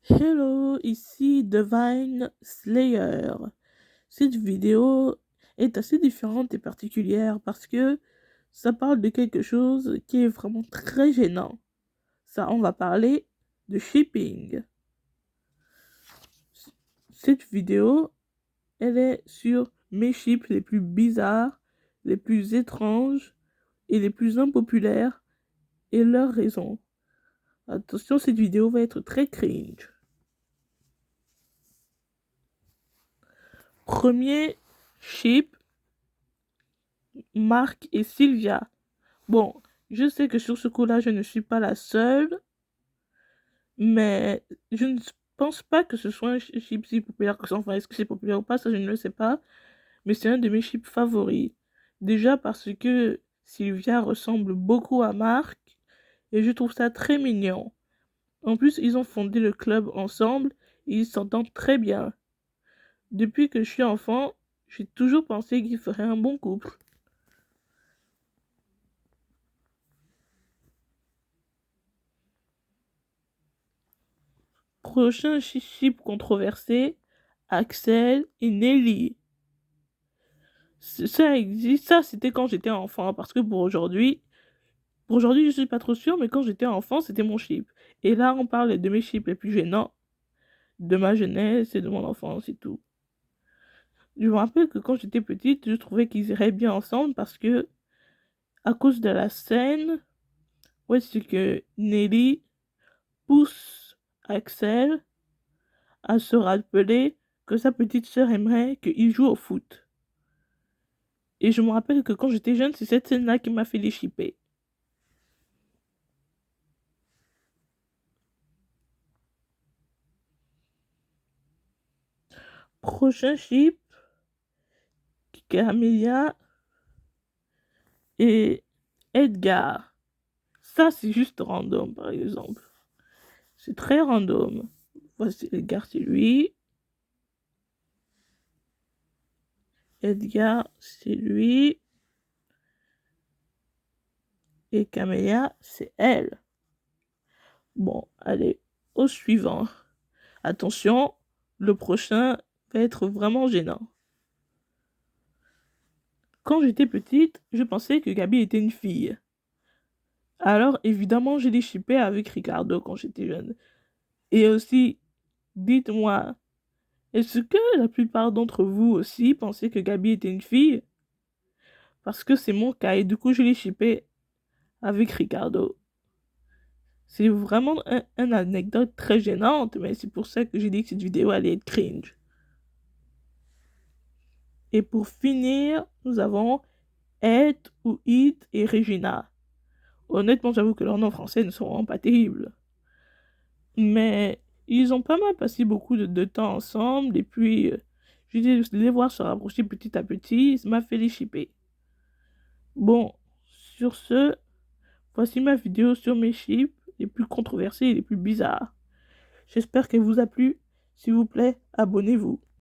Hello, ici Divine Slayer. Cette vidéo est assez différente et particulière parce que ça parle de quelque chose qui est vraiment très gênant. Ça, on va parler de shipping. Cette vidéo, elle est sur mes ships les plus bizarres, les plus étranges et les plus impopulaires et leurs raisons. Attention, cette vidéo va être très cringe. Premier ship, Marc et Sylvia. Bon, je sais que sur ce coup-là, je ne suis pas la seule, mais je ne pense pas que ce soit un chip si populaire que ça. Enfin, est-ce que c'est populaire ou pas, ça je ne le sais pas, mais c'est un de mes chips favoris. Déjà parce que Sylvia ressemble beaucoup à Marc, et je trouve ça très mignon. En plus, ils ont fondé le club ensemble, et ils s'entendent très bien. Depuis que je suis enfant, j'ai toujours pensé qu'ils feraient un bon couple. Prochain chip controversé, Axel et Nelly. Ça existe, ça c'était quand j'étais enfant, parce que pour aujourd'hui je suis pas trop sûre, mais quand j'étais enfant c'était mon chip. Et là on parle de mes chips les plus gênants, de ma jeunesse et de mon enfance et tout. Je me rappelle que quand j'étais petite, je trouvais qu'ils iraient bien ensemble parce que, à cause de la scène, où est-ce que Nelly pousse Axel à se rappeler que sa petite sœur aimerait qu'il joue au foot. Et je me rappelle que quand j'étais jeune, c'est cette scène-là qui m'a fait les chipper. Prochain chip, Camélia et Edgar. Ça, c'est juste random, par exemple. C'est très random. Voici Edgar, c'est lui. Edgar, c'est lui. Et Camélia, c'est elle. Bon, allez, au suivant. Attention, le prochain va être vraiment gênant. Quand j'étais petite, je pensais que Gabi était une fille. Alors, évidemment, je l'ai shippé avec Ricardo quand j'étais jeune. Et aussi, dites-moi, est-ce que la plupart d'entre vous aussi pensaient que Gabi était une fille? Parce que c'est mon cas et du coup je l'ai shippé avec Ricardo. C'est vraiment une anecdote très gênante, mais c'est pour ça que j'ai dit que cette vidéo allait être cringe. Et pour finir, nous avons Ed ou It et Regina. Honnêtement, j'avoue que leurs noms français ne sont vraiment pas terribles. Mais ils ont pas mal passé beaucoup de temps ensemble et puis je les voir se rapprocher petit à petit, ça m'a fait les shipper. Bon, sur ce, voici ma vidéo sur mes chips les plus controversés et les plus bizarres. J'espère qu'elle vous a plu. S'il vous plaît, abonnez-vous.